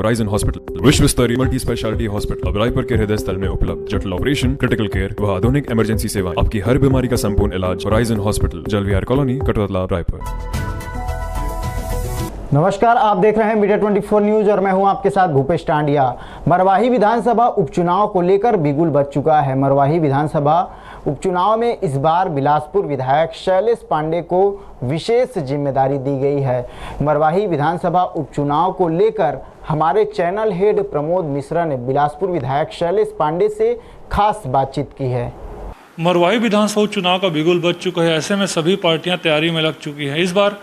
Horizon hospital विश्व स्तरीय multi speciality hospital अब रायपुर के हृदय स्थल में उपलब्ध। जटिल ऑपरेशन, क्रिटिकल केयर व आधुनिक इमरजेंसी सेवाएं, आपकी हर बीमारी का संपूर्ण इलाज। Horizon hospital, जलविहार colony, Katotala, Raipur. नमस्कार, आप देख रहे हैं मीडिया 24 न्यूज और मैं हूं आपके साथ भूपेश टांडिया। मरवाही विधानसभा उपचुनाव को लेकर बिगुल बज चुका है। मरवाही विधानसभा उपचुनाव में इस बार बिलासपुर विधायक शैलेश पांडे को विशेष जिम्मेदारी दी गई है। मरवाही विधानसभा उपचुनाव को लेकर हमारे चैनल हेड प्रमोद मिश्रा ने बिलासपुर विधायक शैलेश पांडे से खास बातचीत की है। मरवाही विधानसभा उपचुनाव का बिगुल बज चुका है, ऐसे में सभी पार्टियां तैयारी में लग चुकी हैं। इस बार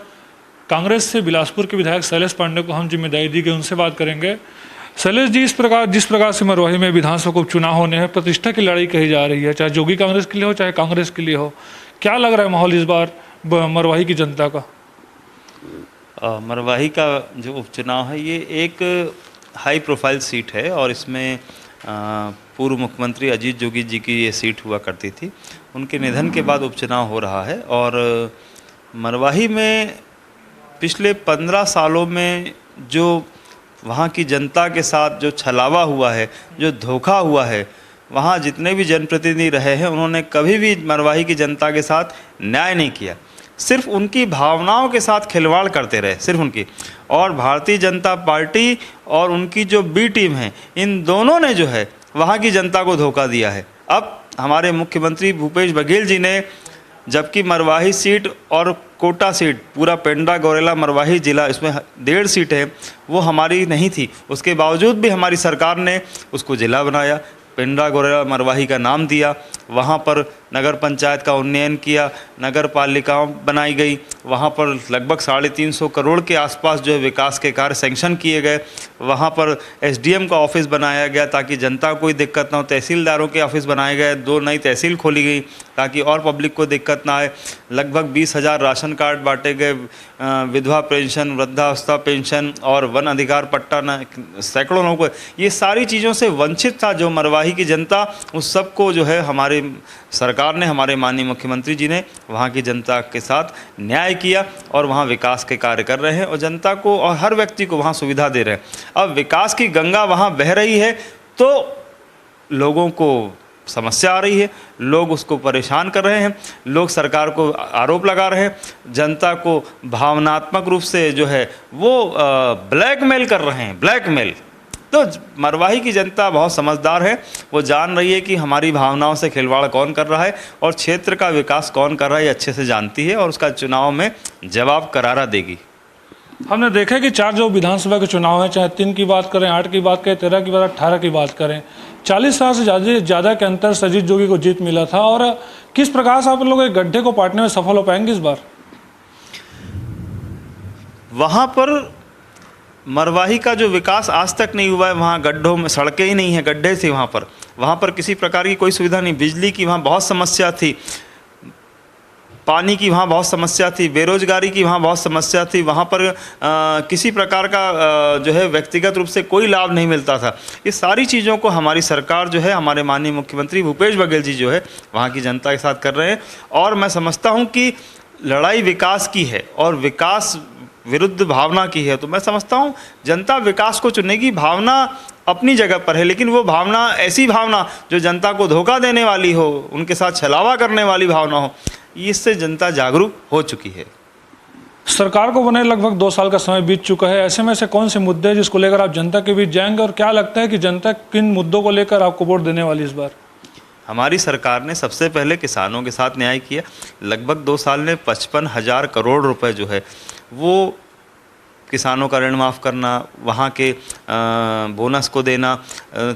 कांग्रेस से बिलासपुर के विधायक शैलेश पांडे को हम जिम्मेदारी दी गई, उनसे बात करेंगे। शैलेश जी, जिस प्रकार से मरवाही में विधानसभा को उपचुनाव होने हैं, प्रतिष्ठा की लड़ाई कही जा रही है, चाहे जोगी कांग्रेस के लिए हो चाहे कांग्रेस के लिए हो, क्या लग रहा है माहौल इस बार मरवाही की जनता का? मरवाही का जो उपचुनाव है ये एक हाई प्रोफाइल सीट है और इसमें पूर्व मुख्यमंत्री अजीत जोगी जी की ये सीट हुआ करती थी। उनके निधन के बाद उपचुनाव हो रहा है और मरवाही में पिछले 15 सालों में जो वहाँ की जनता के साथ जो छलावा हुआ है, जो धोखा हुआ है, वहाँ जितने भी जनप्रतिनिधि रहे हैं उन्होंने कभी भी मरवाही की जनता के साथ न्याय नहीं किया। सिर्फ उनकी भावनाओं के साथ खिलवाड़ करते रहे, सिर्फ उनकी। और भारतीय जनता पार्टी और उनकी जो बी टीम है, इन दोनों ने जो है वहाँ की जनता को धोखा दिया है। अब हमारे मुख्यमंत्री भूपेश बघेल जी ने, जबकि मरवाही सीट और कोटा सीट, पूरा पेंड्रा गौरेला मरवाही जिला, इसमें 1.5 सीट है, वो हमारी नहीं थी। उसके बावजूद भी हमारी सरकार ने उसको जिला बनाया, पेंड्रा गौरेला मरवाही का नाम दिया, वहाँ पर नगर पंचायत का उन्नयन किया, नगर पालिकाओं बनाई गई, वहाँ पर लगभग 350 करोड़ के आसपास जो है विकास के कार्य सैंक्शन किए गए। वहाँ पर एसडीएम का ऑफिस बनाया गया ताकि जनता को कोई दिक्कत ना हो। तहसीलदारों के ऑफिस बनाए गए, 2 नई तहसील खोली गई ताकि और पब्लिक को दिक्कत ना आए। लगभग 20,000 राशन कार्ड बांटे गए, विधवा पेंशन, वृद्धावस्था पेंशन और वन अधिकार पट्टा न सैकड़ों लोगों को। ये सारी चीज़ों से वंचित था जो मरवाही की जनता, उस सबको जो है हमारे सरकार ने, हमारे माननीय मुख्यमंत्री जी ने वहाँ की जनता के साथ न्याय किया और वहाँ विकास के कार्य कर रहे हैं और जनता को और हर व्यक्ति को वहाँ सुविधा दे रहे हैं। अब विकास की गंगा वहाँ बह रही है तो लोगों को समस्या आ रही है, लोग उसको परेशान कर रहे हैं, लोग सरकार को आरोप लगा रहे हैं, जनता को भावनात्मक रूप से जो है वो ब्लैकमेल कर रहे हैं, ब्लैकमेल। तो मरवाही की जनता बहुत समझदार है, वो जान रही है कि हमारी भावनाओं से खिलवाड़ कौन कर रहा है और क्षेत्र का विकास कौन कर रहा है, ये अच्छे से जानती है और उसका चुनाव में जवाब करारा देगी। हमने देखा कि 4 जो विधानसभा के चुनाव हैं, चाहे 3 की बात करें, 8 की बात करें, 13 की बात, 18 की बात करें, 40 साल से ज़्यादा के अंतर से अजीत जोगी को जीत मिला था। और किस प्रकार से आप लोग एक गड्ढे को पाटने में सफल हो पाएंगे इस बार? वहाँ पर मरवाही का जो विकास आज तक नहीं हुआ है, वहाँ गड्ढों में सड़कें ही नहीं हैं, गड्ढे थे वहाँ पर किसी प्रकार की कोई सुविधा नहीं। बिजली की वहाँ बहुत समस्या थी, पानी की वहाँ बहुत समस्या थी, बेरोजगारी की वहाँ बहुत समस्या थी। वहाँ पर किसी प्रकार का जो है व्यक्तिगत रूप से कोई लाभ नहीं मिलता था। ये सारी चीज़ों को हमारी सरकार जो है, हमारे माननीय मुख्यमंत्री भूपेश बघेल जी जो है वहाँ की जनता के साथ कर रहे हैं। और मैं समझता हूँ कि लड़ाई विकास की है और विकास विरुद्ध भावना की है, तो मैं समझता हूँ जनता विकास को चुनेगी। भावना अपनी जगह पर है, लेकिन वो भावना ऐसी भावना जो जनता को धोखा देने वाली हो, उनके साथ छलावा करने वाली भावना हो, इससे जनता जागरूक हो चुकी है। सरकार को बने लगभग 2 साल का समय बीत चुका है, ऐसे में से कौन से मुद्दे हैं जिसको लेकर आप जनता के बीच जाएंगे और क्या लगता है कि जनता किन मुद्दों को लेकर आपको वोट देने वाली इस बार? हमारी सरकार ने सबसे पहले किसानों के साथ न्याय किया। लगभग 2 साल में 55,000 करोड़ रुपए जो है वो किसानों का ऋण माफ़ करना, वहाँ के बोनस को देना,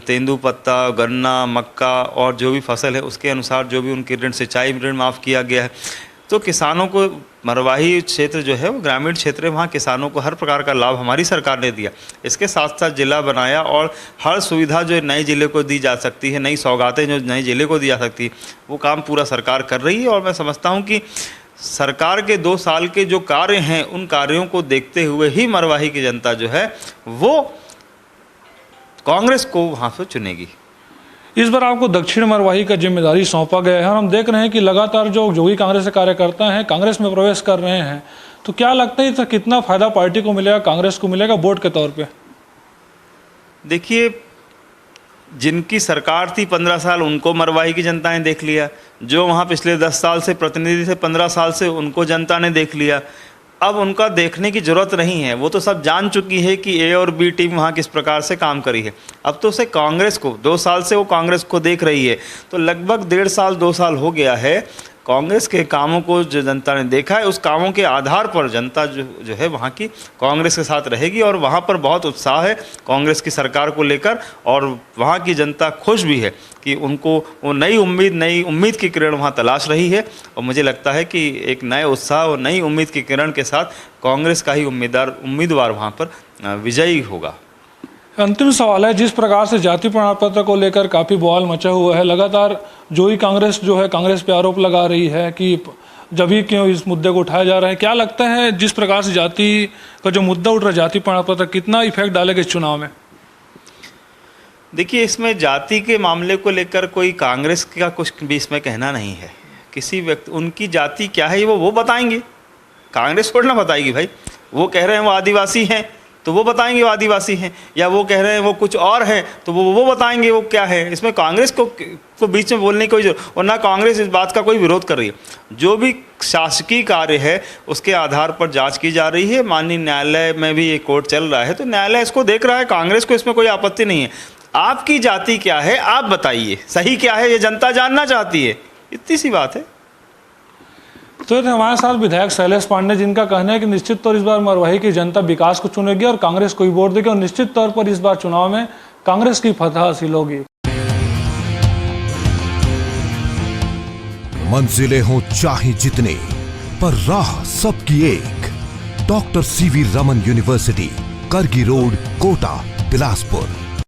तेंदुपत्ता, गन्ना, मक्का और जो भी फसल है उसके अनुसार जो भी उनके ऋण, सिंचाई ऋण माफ़ किया गया है। तो किसानों को, मरवाही क्षेत्र जो है वो ग्रामीण क्षेत्र है, वहाँ किसानों को हर प्रकार का लाभ हमारी सरकार ने दिया। इसके साथ साथ जिला बनाया और हर सुविधा जो नए ज़िले को दी जा सकती है, नई सौगातें जो नए ज़िले को दी जा सकती है, वो काम पूरा सरकार कर रही है। और मैं समझता हूँ कि सरकार के 2 साल के जो कार्य हैं, उन कार्यों को देखते हुए ही मरवाही की जनता जो है वो कांग्रेस को वहाँ से चुनेगी। इस बार आपको दक्षिण मरवाही का जिम्मेदारी सौंपा गया है और हम देख रहे हैं कि लगातार जो जोगी कांग्रेस के कार्यकर्ता हैं कांग्रेस में प्रवेश कर रहे हैं, तो क्या लगता है इससे कितना फ़ायदा पार्टी को मिलेगा, कांग्रेस को मिलेगा वोट के तौर पे? देखिए, जिनकी सरकार थी 15 साल, उनको मरवाही की जनता ने देख लिया। जो वहाँ पिछले 10 साल से प्रतिनिधि थे, 15 साल से, उनको जनता ने देख लिया। अब उनका देखने की ज़रूरत नहीं है, वो तो सब जान चुकी है कि ए और बी टीम वहाँ किस प्रकार से काम करी है। अब तो उसे कांग्रेस को, 2 साल से वो कांग्रेस को देख रही है, तो लगभग 1.5 साल 2 साल हो गया है। कांग्रेस के कामों को जो जनता ने देखा है, उस कामों के आधार पर जनता जो है वहाँ की कांग्रेस के साथ रहेगी, और वहाँ पर बहुत उत्साह है कांग्रेस की सरकार को लेकर, और वहाँ की जनता खुश भी है कि उनको वो नई उम्मीद की किरण वहाँ तलाश रही है। और मुझे लगता है कि एक नए उत्साह और नई उम्मीद की किरण के साथ कांग्रेस का ही उम्मीदवार वहाँ पर विजयी होगा। अंतिम सवाल है, जिस प्रकार से जाति प्रमाण पत्र को लेकर काफ़ी बवाल मचा हुआ है, लगातार जो ही कांग्रेस कांग्रेस पे आरोप लगा रही है कि जब ही क्यों इस मुद्दे को उठाया जा रहा है, क्या लगता है जिस प्रकार से जाति का जो मुद्दा उठ रहा है, जाति प्रमाण पत्र, कितना इफेक्ट डालेगा इस चुनाव में? देखिए, इसमें जाति के मामले को लेकर कोई कांग्रेस का कुछ भी इसमें कहना नहीं है। किसी व्यक्ति, उनकी जाति क्या है वो बताएंगे, कांग्रेस थोड़ा ना बताएगी भाई। वो कह रहे हैं वो आदिवासी हैं तो वो बताएंगे वो आदिवासी हैं, या वो कह रहे हैं वो कुछ और हैं तो वो बताएंगे वो क्या है। इसमें कांग्रेस को बीच में बोलने की कोई जरूरत, और ना कांग्रेस इस बात का कोई विरोध कर रही है। जो भी शासकीय कार्य है उसके आधार पर जांच की जा रही है। माननीय न्यायालय में भी ये कोर्ट चल रहा है, तो न्यायालय इसको देख रहा है। कांग्रेस को इसमें कोई आपत्ति नहीं है। आपकी जाति क्या है आप बताइए, सही क्या है ये जनता जानना चाहती है, इतनी सी बात है। तो हमारे साथ विधायक शैलेश पांडे, जिनका कहना है कि निश्चित तौर इस बार मरवाही की जनता विकास को चुनेगी और कांग्रेस को ही वोट देगी, और निश्चित तौर पर इस बार चुनाव में कांग्रेस की फतह हासिल होगी। मंजिलें हों चाहे जितने, पर राह सबकी एक। डॉक्टर सीवी रमन यूनिवर्सिटी, करगी रोड, कोटा, बिलासपुर।